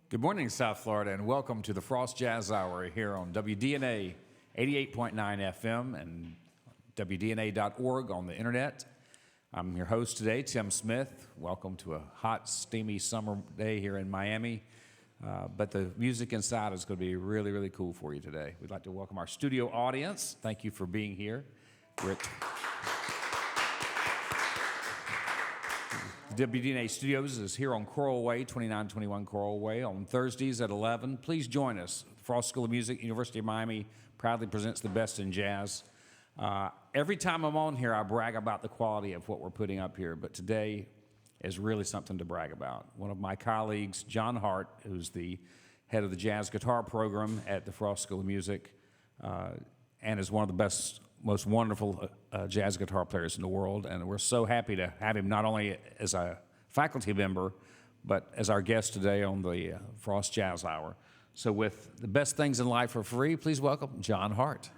Good morning, South Florida, and welcome to the Frost Jazz Hour here on WDNA 88.9 FM and WDNA.org on the internet. I'm your host today, Tim Smith. Welcome to a hot, steamy summer day here in Miami. But the music inside is going to be really, really cool for you today. We'd like to welcome our studio audience. Thank you for being here. We're at WDNA Studios is here on Coral Way, 2921 Coral Way, on Thursdays at 11. Please join us. The Frost School of Music, University of Miami, proudly presents the best in jazz. Every time I'm on here, I brag about the quality of what we're putting up here, but today is really something to brag about. One of my colleagues, John Hart, who's the head of the jazz guitar program at the Frost School of Music, and is one of the best, most wonderful jazz guitar players in the world, and we're so happy to have him not only as a faculty member, but as our guest today on the Frost Jazz Hour. So with the best things in life for free, please welcome John Hart.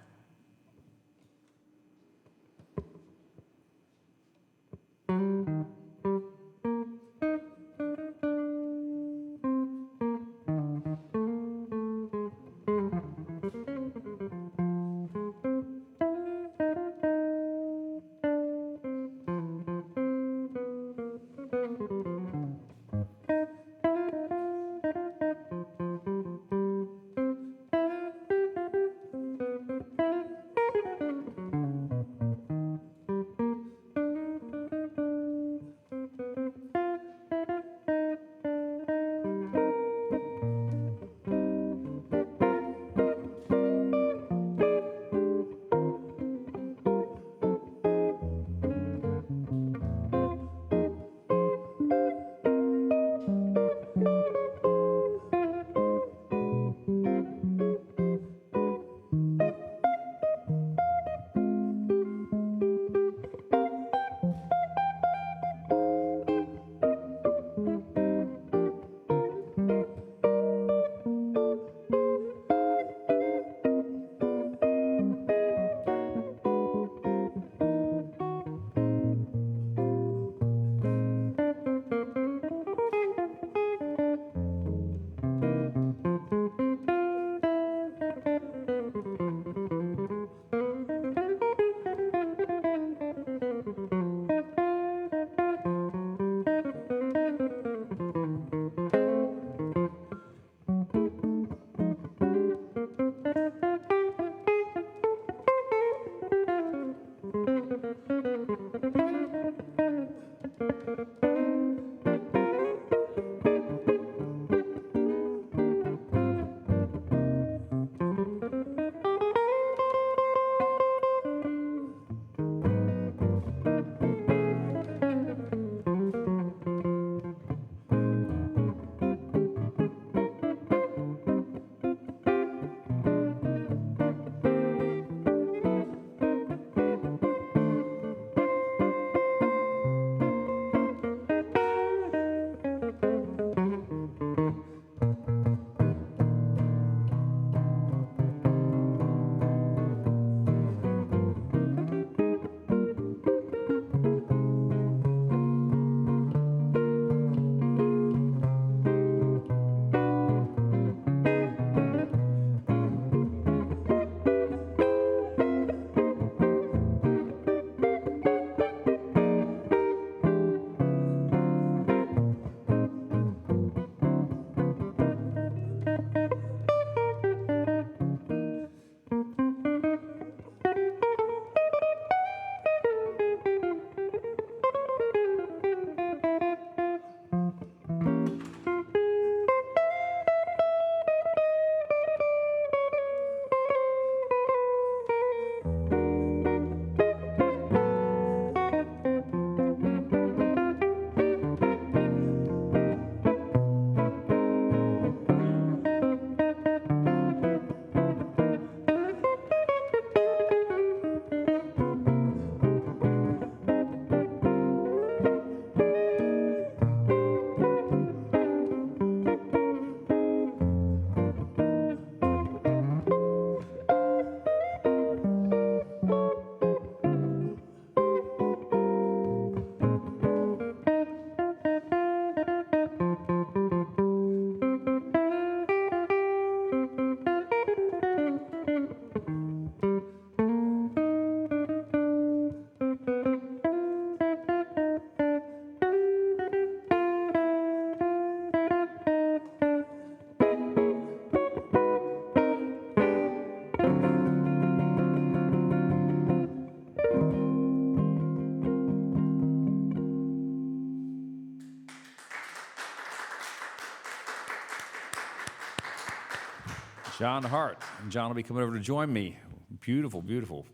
John Hart. And John will be coming over to join me. Beautiful, beautiful.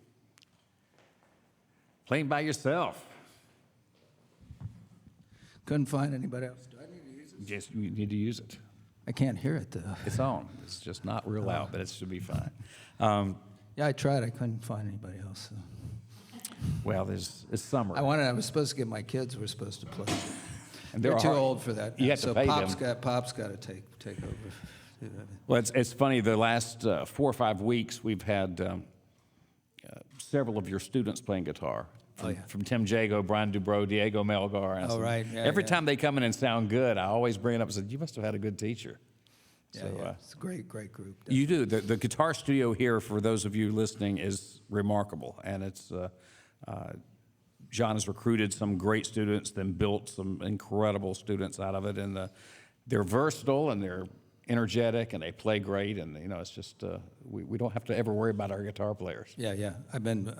Playing by yourself. Couldn't find anybody else. Do I need to use it? Yes, you need to use it. I can't hear it, though. It's on. It's just not real loud, but it should be fine. Yeah, I tried. I couldn't find anybody else. So. Well, it's summer. I was supposed to get my kids were supposed to play. And They're too hard. old for that. You have so to pay Pop's them. Pop's got to take over. Well, it's funny. The last 4 or 5 weeks, we've had several of your students playing guitar. From Tim Jago, Brian Dubrow, Diego Melgar. And right. Yeah, every time they come in and sound good, I always bring it up and say, you must have had a good teacher. Yeah, So, it's a great group. Definitely. You do. The guitar studio here, for those of you listening, is remarkable. And it's John has recruited some great students, then built some incredible students out of it. And they're versatile and they're energetic and they play great. And, it's just, we don't have to ever worry about our guitar players. Yeah. I've been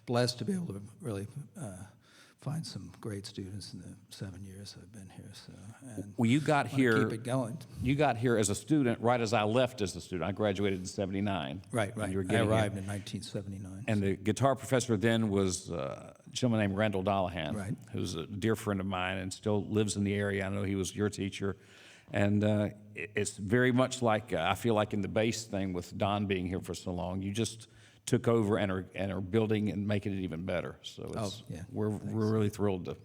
blessed to be able to really find some great students in the 7 years I've been here. So, and well, you got here. Keep it going. You got here as a student right as I left as a student. I graduated in '79. Right. You were I getting arrived here. in 1979. And the guitar professor then was a gentleman named Randall Dollahan, Right. who's a dear friend of mine and still lives in the area. I know he was your teacher. And it's very much like, I feel like in the bass thing with Don being here for so long, you just took over and are building and making it even better. So we're really thrilled to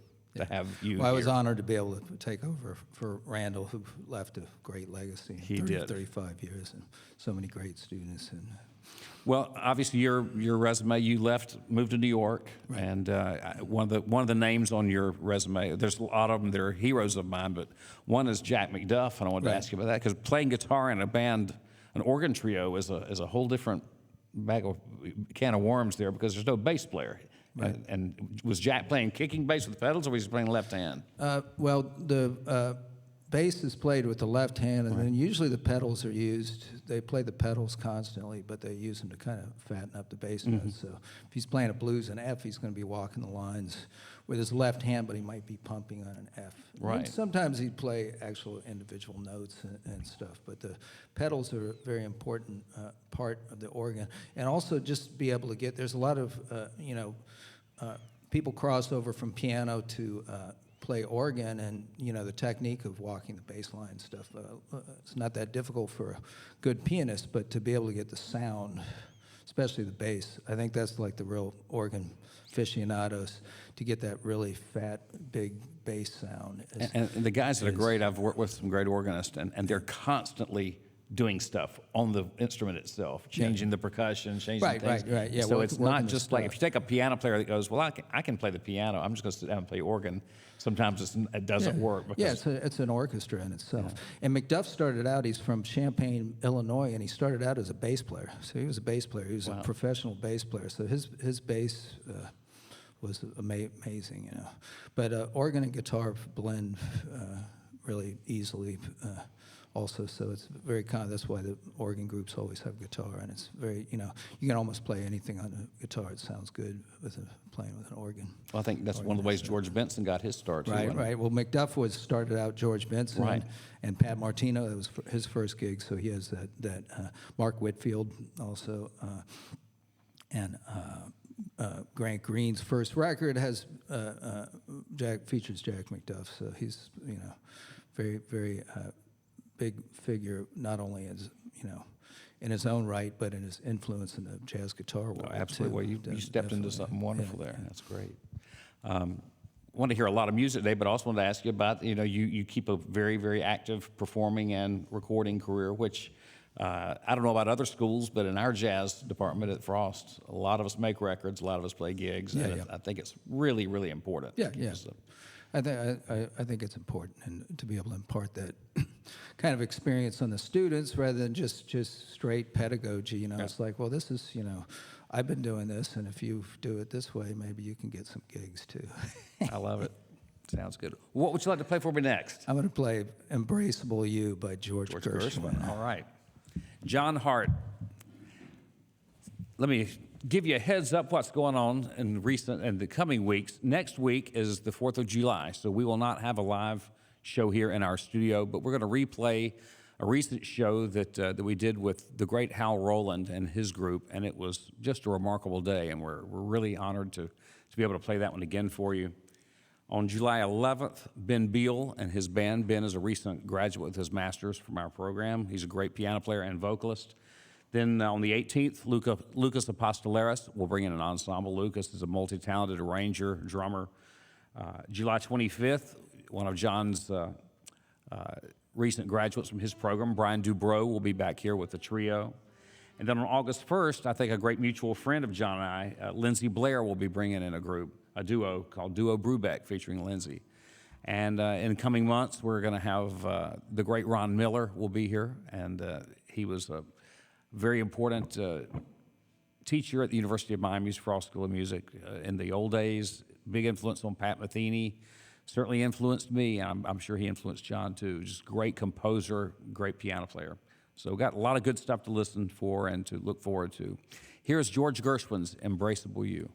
have you Well, I was here. honored to be able to take over for Randall, who left a great legacy. He did. 35 years and so many great students. And Well, obviously, your resume, you moved to New York, Right. and one of the names on your resume, there's a lot of them that are heroes of mine, but one is Jack McDuff, and I wanted to Right. ask you about that, because playing guitar in a band, an organ trio, is a whole different can of worms there, because there's no bass player. Right. And was Jack playing kicking bass with pedals, or was he playing left hand? well, the bass is played with the left hand, and then usually the pedals are used. They play the pedals constantly, but they use them to kind of fatten up the bass notes. So if he's playing a blues in F, he's going to be walking the lines with his left hand, but he might be pumping on an F. Right. And sometimes he'd play actual individual notes and stuff, but the pedals are a very important part of the organ. And also just be able to there's a lot of, people cross over from piano to play organ, and the technique of walking the bass line and stuff. It's not that difficult for a good pianist, but to be able to get the sound, especially the bass, I think that's like the real organ aficionados, to get that really fat, big bass sound. And the guys that are great, I've worked with some great organists, and they're constantly doing stuff on the instrument itself, changing the percussion, changing things. Right. Yeah, so it's not the just like, if you take a piano player that goes, well, I can play the piano, I'm just going to sit down and play organ. Sometimes it doesn't work. Because it's an orchestra in itself. And McDuff started out, he's from Champaign, Illinois, and he started out as a bass player. So he was a bass player. He was a professional bass player. So his bass was amazing, But organ and guitar blend really easily. Also, so it's very common. That's why the organ groups always have guitar, and it's very, you can almost play anything on a guitar. It sounds good playing with an organ. Well, I think that's one of the ways George Benson got his start, too. Right. Well, McDuff started out George Benson, and Pat Martino. That was his first gig, so he has that. Mark Whitfield also, and Grant Green's first record has features Jack McDuff. So he's very very. Big figure, not only as in his own right, but in his influence in the jazz guitar world. Oh, absolutely. Too. Well, you stepped into something wonderful there. That's great. Want to hear a lot of music today, but I also wanted to ask you about you keep a very, very active performing and recording career, which I don't know about other schools, but in our jazz department at Frost, a lot of us make records, a lot of us play gigs, and I think it's really, really important. Yeah. I think it's important, and to be able to impart that kind of experience on the students rather than just straight pedagogy. It's like, well, this is I've been doing this, and if you do it this way, maybe you can get some gigs too. I love it. Sounds good. What would you like to play for me next? I'm going to play "Embraceable You" by George Gershwin. All right, John Hart. Let me give you a heads up what's going on in the coming weeks. Next week is the 4th of July, so we will not have a live show here in our studio, but we're going to replay a recent show that we did with the great Hal Rowland and his group, and it was just a remarkable day, and we're really honored to be able to play that one again for you. On July 11th, Ben Beal and his band. Ben is a recent graduate with his master's from our program. He's a great piano player and vocalist. Then on the 18th, Lucas Apostolaris will bring in an ensemble. Lucas is a multi-talented arranger, drummer. July 25th, one of John's recent graduates from his program, Brian Dubrow, will be back here with the trio. And then on August 1st, I think a great mutual friend of John and I, Lindsay Blair, will be bringing in a duo called Duo Brubeck featuring Lindsay. And in coming months, we're going to have the great Ron Miller will be here, and he was a very important teacher at the University of Miami's Frost School of Music in the old days. Big influence on Pat Metheny. Certainly influenced me. I'm sure he influenced John too. Just great composer, great piano player. So we've got a lot of good stuff to listen for and to look forward to. Here's George Gershwin's Embraceable You.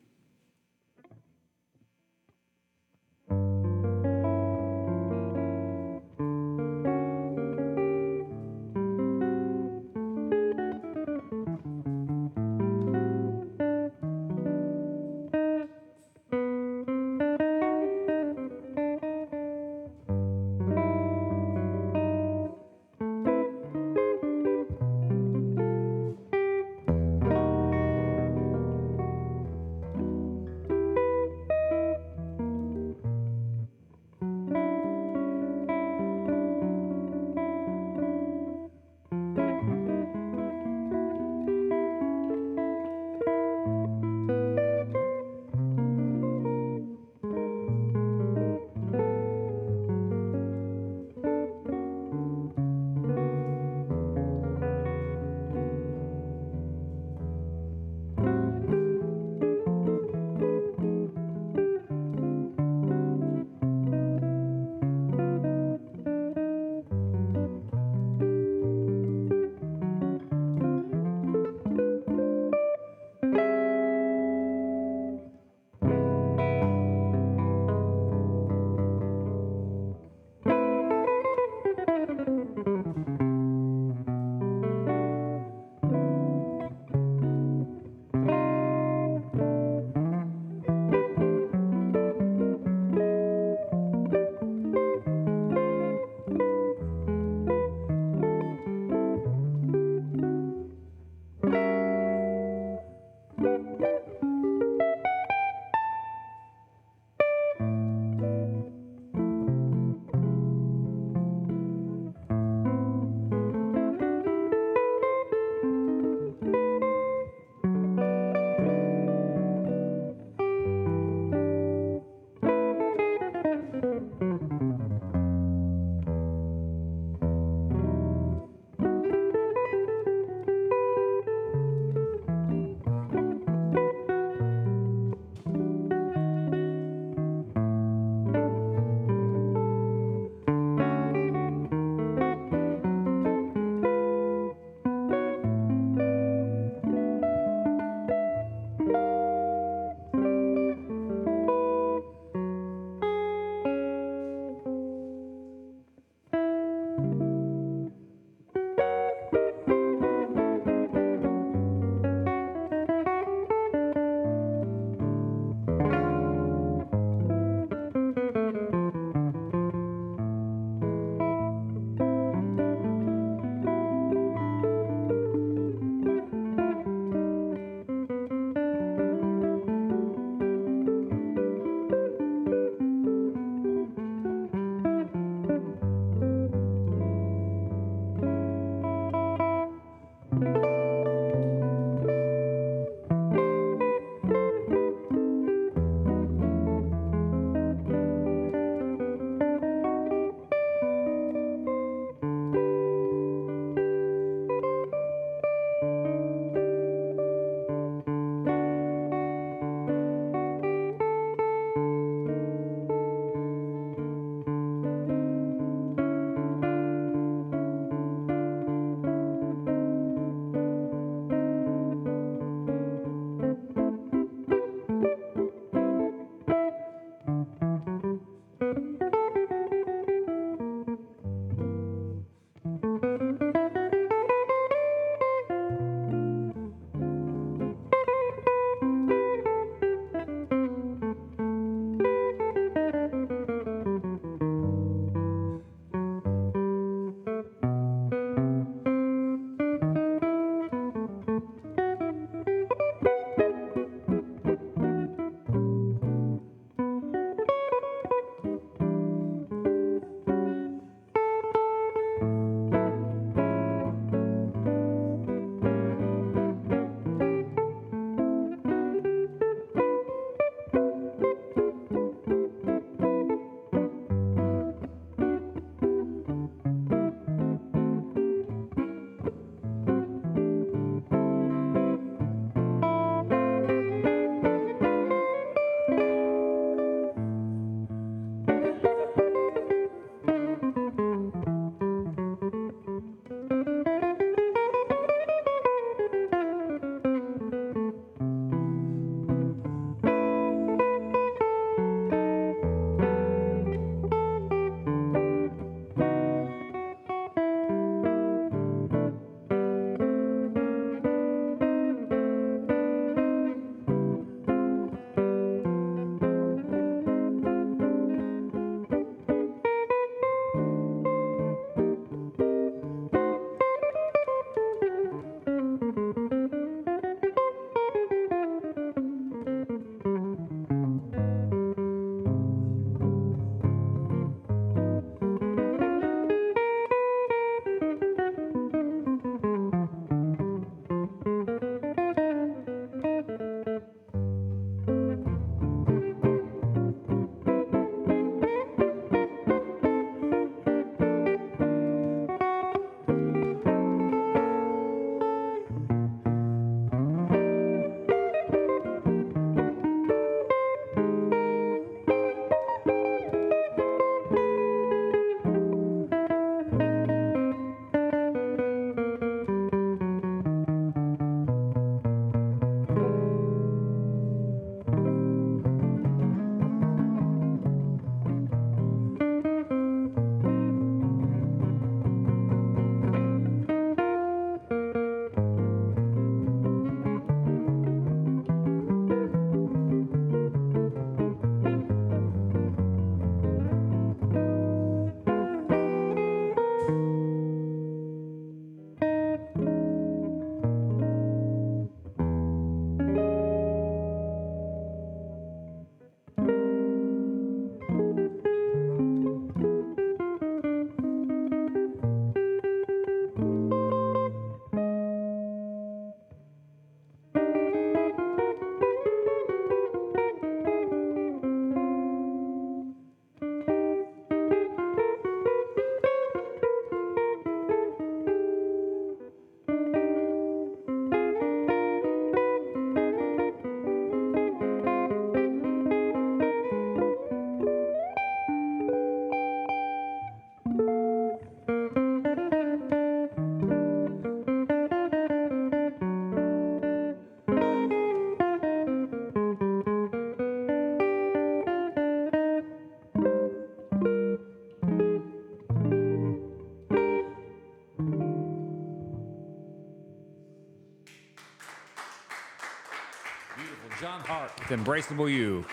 with Embraceable You.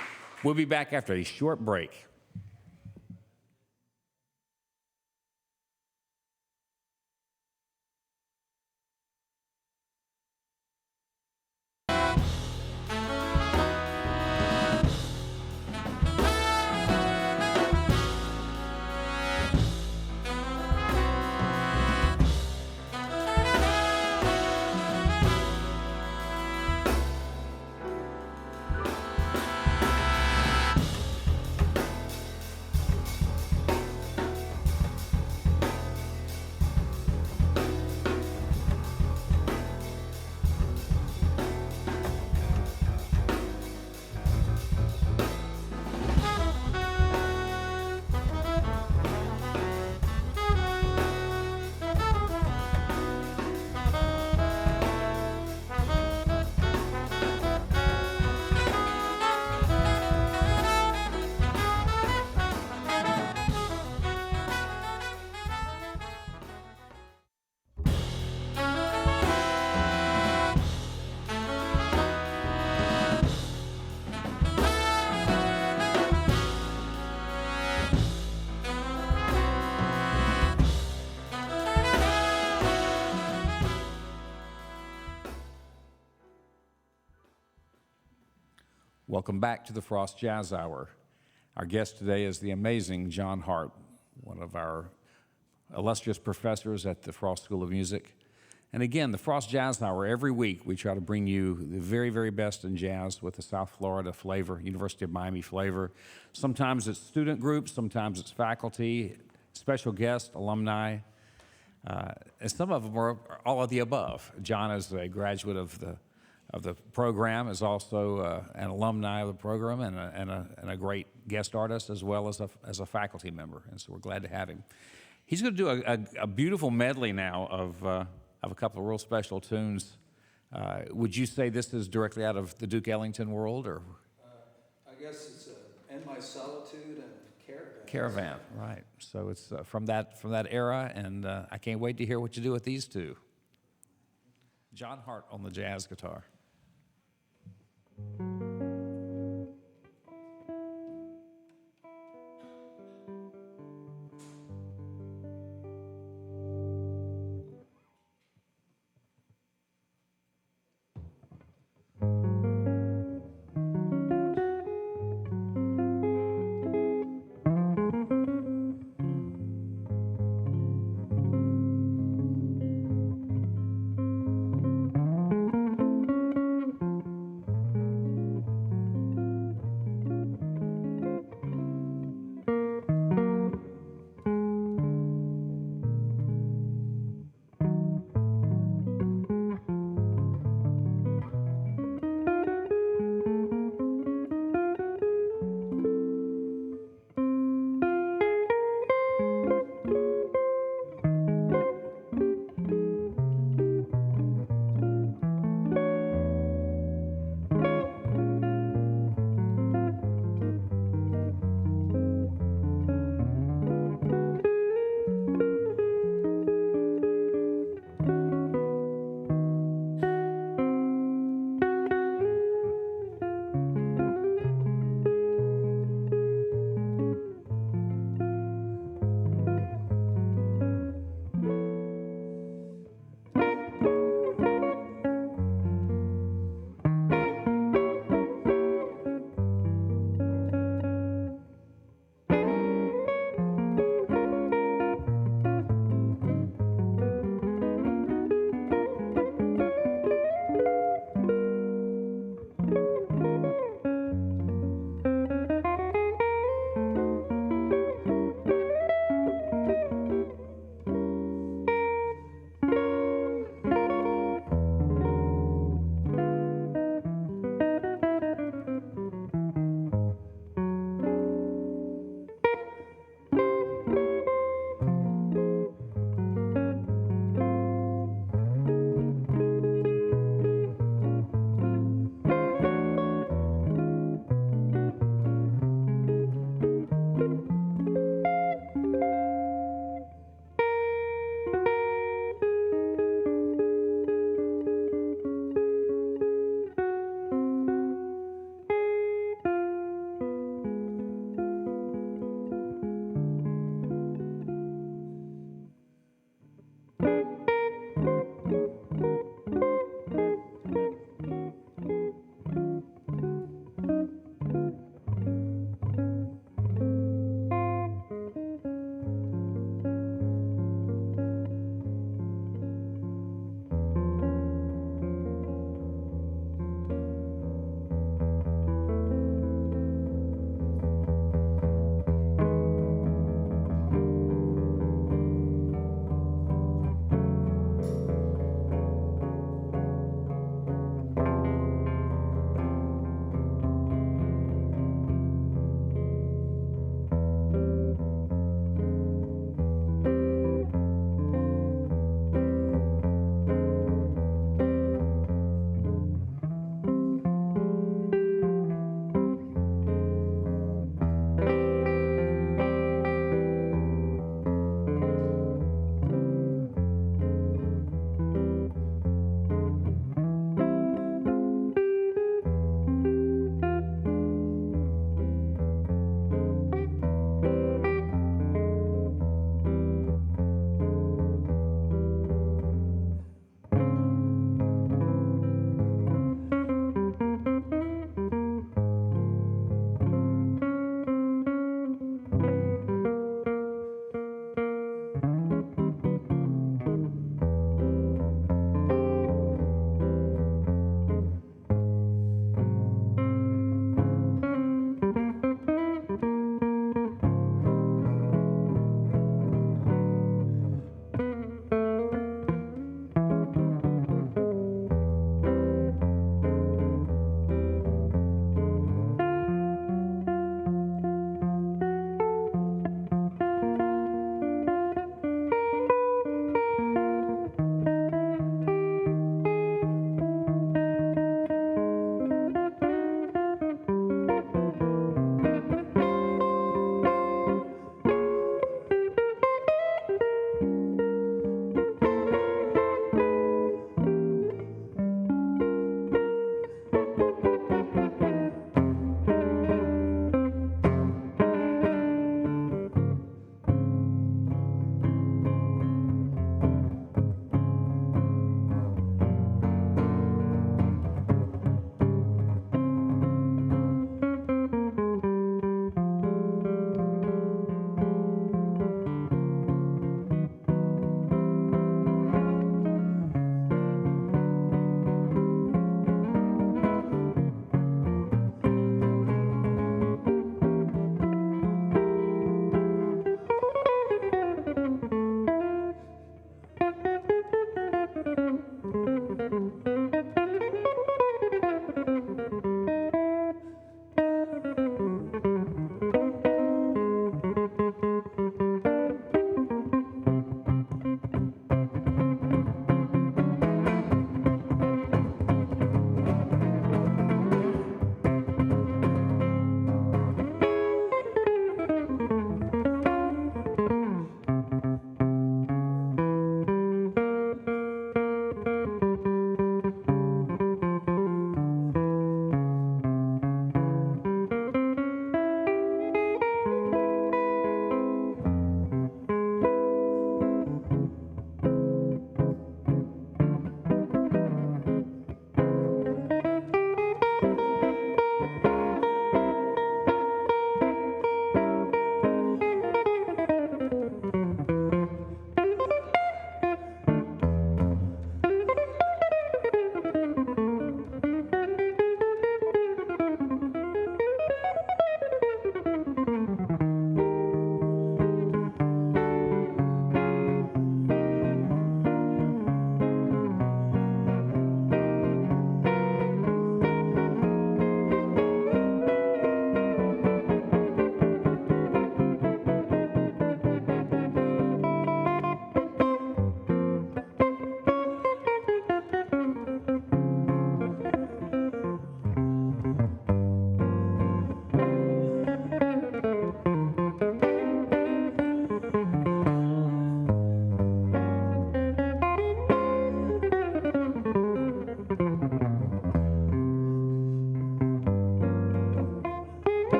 We'll be back after a short break. Welcome back to the Frost Jazz Hour. Our guest today is the amazing John Hart, one of our illustrious professors at the Frost School of Music. And again, the Frost Jazz Hour, every week we try to bring you the very, very best in jazz with the South Florida flavor, University of Miami flavor. Sometimes it's student groups, sometimes it's faculty, special guests, alumni, and some of them are all of the above. John is a graduate of the program, is also an alumni of the program and a great guest artist as well as a faculty member, and so we're glad to have him. He's going to do a beautiful medley now of a couple of real special tunes. Would you say this is directly out of the Duke Ellington world, or? I guess it's "In My Solitude" and "Caravan." Caravan, right. So it's from that era, and I can't wait to hear what you do with these two. John Hart on the jazz guitar.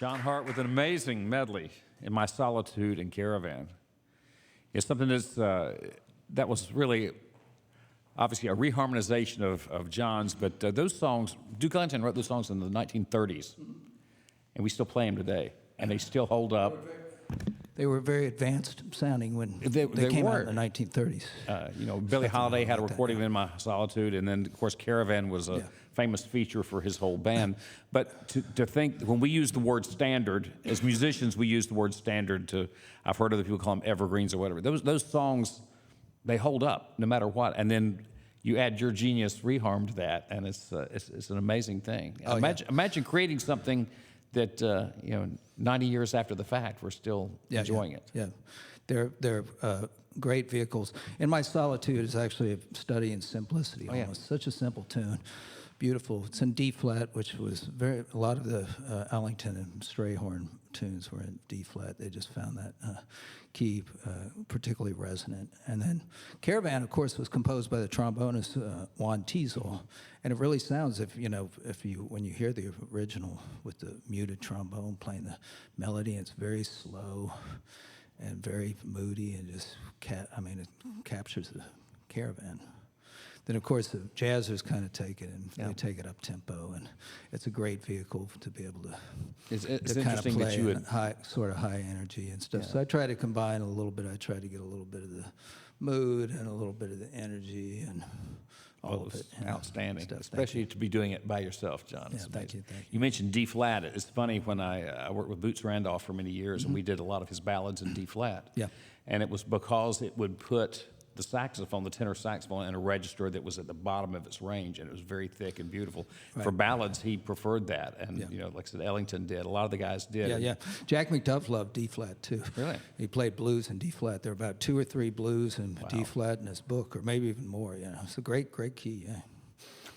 John Hart with an amazing medley, In My Solitude and Caravan. It's something that was really obviously a reharmonization of John's, but those songs, Duke Ellington wrote those songs in the 1930s, and we still play them today, and they still hold up. They were very advanced sounding when they came out in the 1930s. Billie Holiday had a recording of In My Solitude, and then, of course, Caravan was a famous feature for his whole band. But to think, when we use the word standard, as musicians, we use the word standard to, I've heard other people call them evergreens or whatever. Those songs, they hold up no matter what. And then you add your genius reharm to that, and it's an amazing thing. Oh, imagine creating something that 90 years after the fact, we're still enjoying it. Yeah, they're great vehicles. In My Solitude is actually a study in simplicity. Almost such a simple tune, beautiful. It's in D flat, which was a lot of the Ellington and Strayhorn tunes were in D flat. They just found that key particularly resonant. And then Caravan, of course, was composed by the trombonist Juan Teasel, and it really sounds when you hear the original with the muted trombone playing the melody, it's very slow and very moody, and just it captures the Caravan. Then, of course, the jazzers kind of take it, and they take it up tempo, and it's a great vehicle to be able to It's kind of interesting play that you would in high energy and stuff. So I try to combine a little bit. I try to get a little bit of the mood and a little bit of the energy and all of it. Outstanding, especially to be doing it by yourself, John. Yeah, thank you. You mentioned D flat. It's funny, when I worked with Boots Randolph for many years, and we did a lot of his ballads in D flat. Yeah. And it was because it would put the saxophone, the tenor saxophone, in a register that was at the bottom of its range, and it was very thick and beautiful. Right. For ballads, he preferred that, and like I said, Ellington did. A lot of the guys did. Yeah. Jack McDuff loved D flat too. Really? He played blues in D flat. There were about 2 or 3 blues in D flat in his book, or maybe even more. It's a great key. Yeah.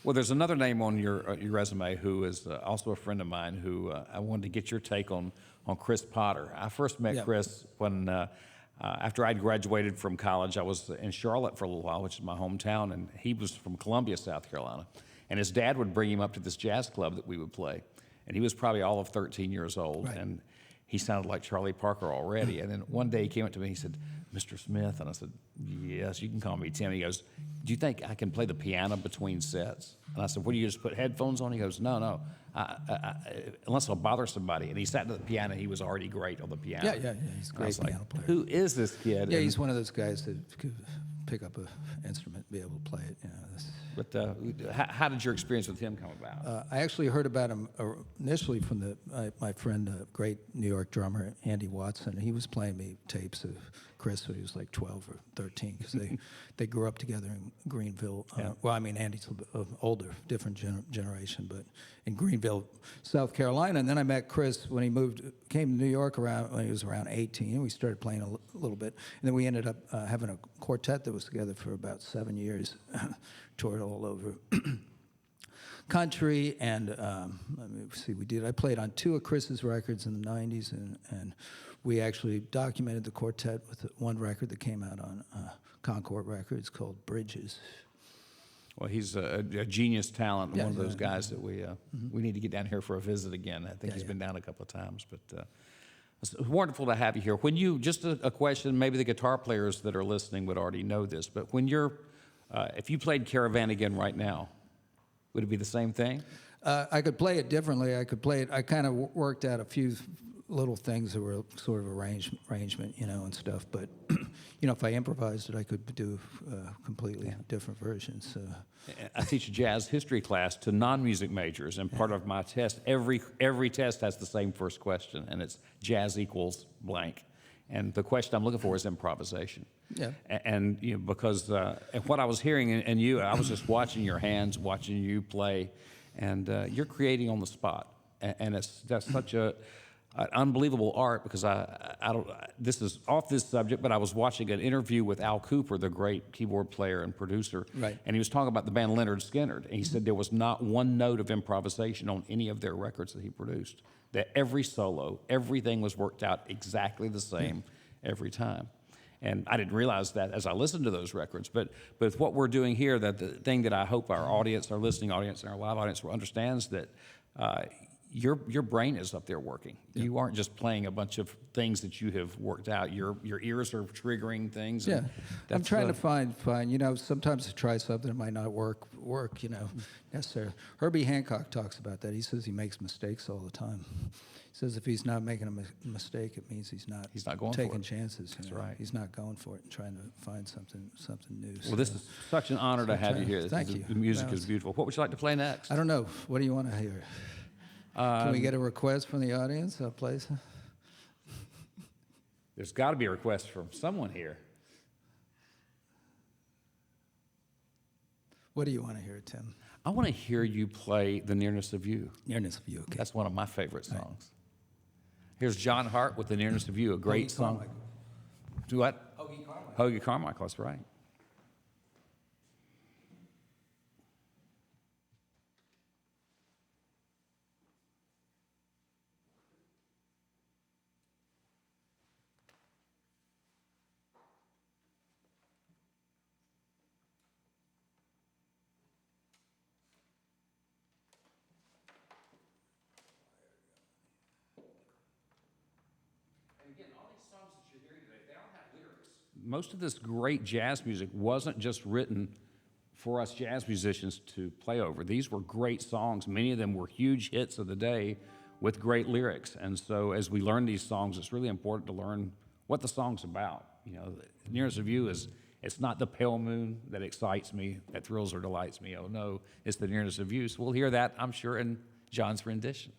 Well, there's another name on your resume who is also a friend of mine who I wanted to get your take on Chris Potter. I first met Chris when. After I'd graduated from college, I was in Charlotte for a little while, which is my hometown, and he was from Columbia, South Carolina. And his dad would bring him up to this jazz club that we would play. And he was probably all of 13 years old, and he sounded like Charlie Parker already. And then one day he came up to me and he said, "Mr. Smith," and I said, "Yes, you can call me Tim." He goes, "Do you think I can play the piano between sets?" And I said, "What, do you just put headphones on?" He goes, No, unless I'll bother somebody." And he sat at the piano. He was already great on the piano. Yeah. He's a great piano player. Who is this kid? Yeah, he's one of those guys that could pick up an instrument and be able to play it. But how did your experience with him come about? I actually heard about him initially from my friend, great New York drummer, Andy Watson. He was playing me tapes of Chris when he was like 12 or 13, because they grew up together in Greenville. Andy's an older, different generation, but in Greenville, South Carolina. And then I met Chris when he came to New York when he was around 18. We started playing a little bit. And then we ended up having a quartet that was together for about 7 years, toured all over country. And let me see, I played on 2 of Chris's records in the 90s, and we actually documented the quartet with one record that came out on Concord Records called Bridges. Well, he's a genius talent, one of those guys that we need to get down here for a visit again. I think he's been down a couple of times, but it's wonderful to have you here. Just a question, maybe the guitar players that are listening would already know this, but if you played Caravan again right now, would it be the same thing? I could play it differently. I kind of worked out a few little things that were sort of arrangement, and stuff. But, if I improvised it, I could do completely different versions. I teach a jazz history class to non-music majors, and part of my test, every test has the same first question, and it's jazz equals blank. And the question I'm looking for is improvisation. Yeah. And because what I was hearing in you, I was just watching your hands, watching you play, and you're creating on the spot. And that's such an unbelievable art, because this is off this subject, but I was watching an interview with Al Cooper, the great keyboard player and producer. Right. And he was talking about the band Leonard Skinner, and he said there was not one note of improvisation on any of their records that he produced. That every solo, everything was worked out exactly the same every time. And I didn't realize that as I listened to those records. But what we're doing here, that the thing that I hope our audience, our listening audience, and our live audience understands, that your brain is up there working. Yeah. You aren't just playing a bunch of things that you have worked out. Your ears are triggering things. Yeah, I'm trying to find. You know, sometimes I try something that might not work. You know, necessarily. Herbie Hancock talks about that. He says he makes mistakes all the time. He says if he's not making a mistake, it means he's not going taking for it. chances. That's know? right. He's not going for it and trying to find something new. Well, this is such an honor to have you here. Thank you. The music is beautiful. What would you like to play next? I don't know. What do you want to hear? Can we get a request from the audience? I'll play some. There's got to be a request from someone here. What do you want to hear, Tim? I want to hear you play The Nearness of You. Nearness of You, okay. That's one of my favorite songs. Right. Here's John Hart with The Nearness of You, a great song. Carmichael. Do what? Hoagie Carmichael. Hoagie Carmichael, that's right. Most of this great jazz music wasn't just written for us jazz musicians to play over. These were great songs. Many of them were huge hits of the day with great lyrics. And so as we learn these songs, it's really important to learn what the song's about. You know, The Nearness of You it's not the pale moon that excites me, that thrills or delights me. Oh no, it's the nearness of you. So we'll hear that, I'm sure, in John's rendition.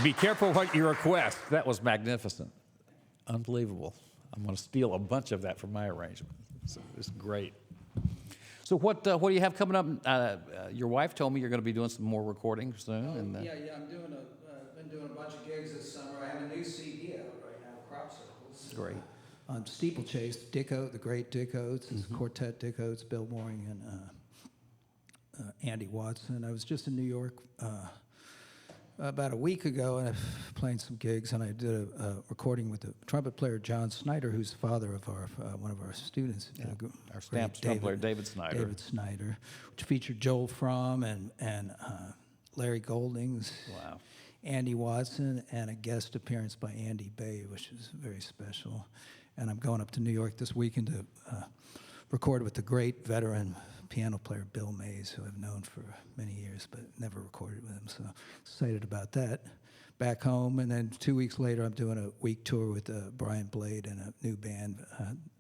Be careful what you request. That was magnificent. Unbelievable. I'm going to steal a bunch of that from my arrangement. So it's great. So what do you have coming up? Your wife told me you're going to be doing some more recording soon. Yeah, I'm doing been doing a bunch of gigs this summer. I have a new CD out right now, Crop Circles. Great. On Steeplechase, Dick Oates, the great Dick Oates, his quartet Dick Oates, Bill Mooring, and Andy Watson. I was just in New York about a week ago, and I'm playing some gigs, and I did a recording with the trumpet player John Snyder, who's the father of our one of our students. Yeah. Our stamp trumpet player, David Snyder. David Snyder, which featured Joel Fromm and Larry Goldings. Wow. Andy Watson, and a guest appearance by Andy Bay, which is very special. And I'm going up to New York this weekend to record with the great veteran piano player Bill Mays, who I've known for many years, but never recorded with him. So excited about that. Back home, and then 2 weeks later, I'm doing a week tour with Brian Blade and a new band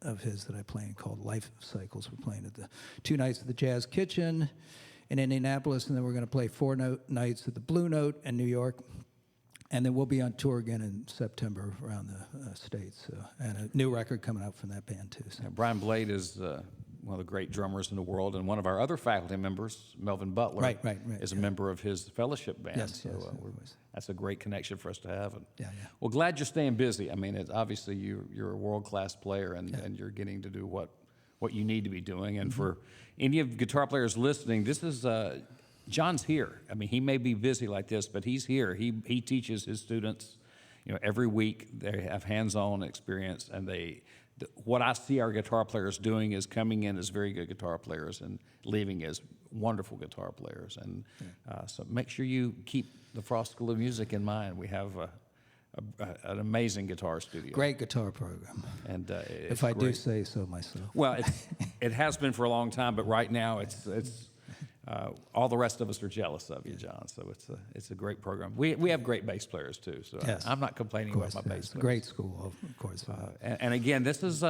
of his that I play in called Life Cycles. We're playing at the 2 nights at the Jazz Kitchen in Indianapolis, and then we're going to play 4 nights at the Blue Note in New York, and then we'll be on tour again in September around the States. So, and a new record coming out from that band too. So. Yeah, Brian Blade is one of the great drummers in the world, and one of our other faculty members, Melvin Butler, is a member of his fellowship band. Yes, so that's a great connection for us to have. And, yeah. Well, glad you're staying busy. I mean, obviously you're a world-class player, and you're getting to do what you need to be doing. And for any of the guitar players listening, this is John's here. I mean, he may be busy like this, but he's here. He teaches his students, every week. They have hands-on experience, and what I see our guitar players doing is coming in as very good guitar players and leaving as wonderful guitar players. And so make sure you keep the Frost School of Music in mind. We have an amazing guitar studio. Great guitar program. And if I do say so myself. Well, it has been for a long time, but right now it's all the rest of us are jealous of you, John. So it's a great program. We have great bass players too. So yes, I'm not complaining about my bass players. Great school, of course. And again, this is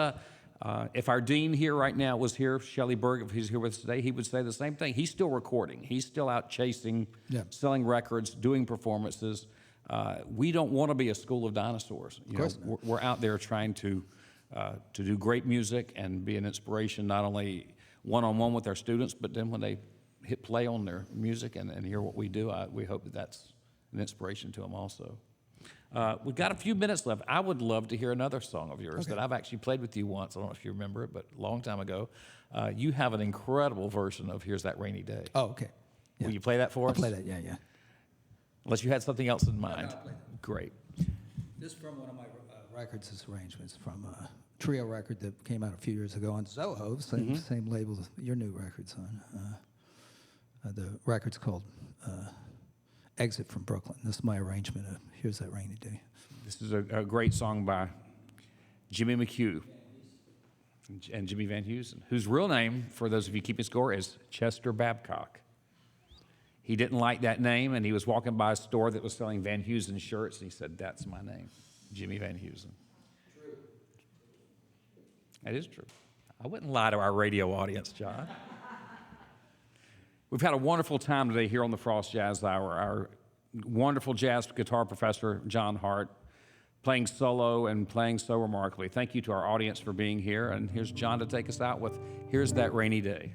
if our dean here right now was here, Shelley Berg, if he's here with us today, he would say the same thing. He's still recording. He's still out chasing, selling records, doing performances. We don't want to be a school of dinosaurs. We're out there trying to do great music and be an inspiration, not only one-on-one with our students, but then when they hit play on their music and hear what we do, we hope that's an inspiration to them also. We've got a few minutes left. I would love to hear another song of yours that I've actually played with you once. I don't know if you remember it, but a long time ago. You have an incredible version of Here's That Rainy Day. Oh, okay. Yeah. Will you play that for us? I'll play that, yeah. Unless you had something else in mind. No, I'll play that. Great. This is from one of my records, this arrangements from a trio record that came out a few years ago on Zoho, same label as your new record's on. The record's called Exit from Brooklyn. This is my arrangement of Here's That Rainy Day. This is a great song by Jimmy McHugh and Jimmy Van Heusen, whose real name, for those of you keeping score, is Chester Babcock. He didn't like that name, and he was walking by a store that was selling Van Heusen shirts, and he said, "That's my name, Jimmy Van Heusen." True. That is true. I wouldn't lie to our radio audience, John. We've had a wonderful time today here on the Frost Jazz Hour. Our wonderful jazz guitar professor, John Hart, playing solo and playing so remarkably. Thank you to our audience for being here, and here's John to take us out with Here's That Rainy Day.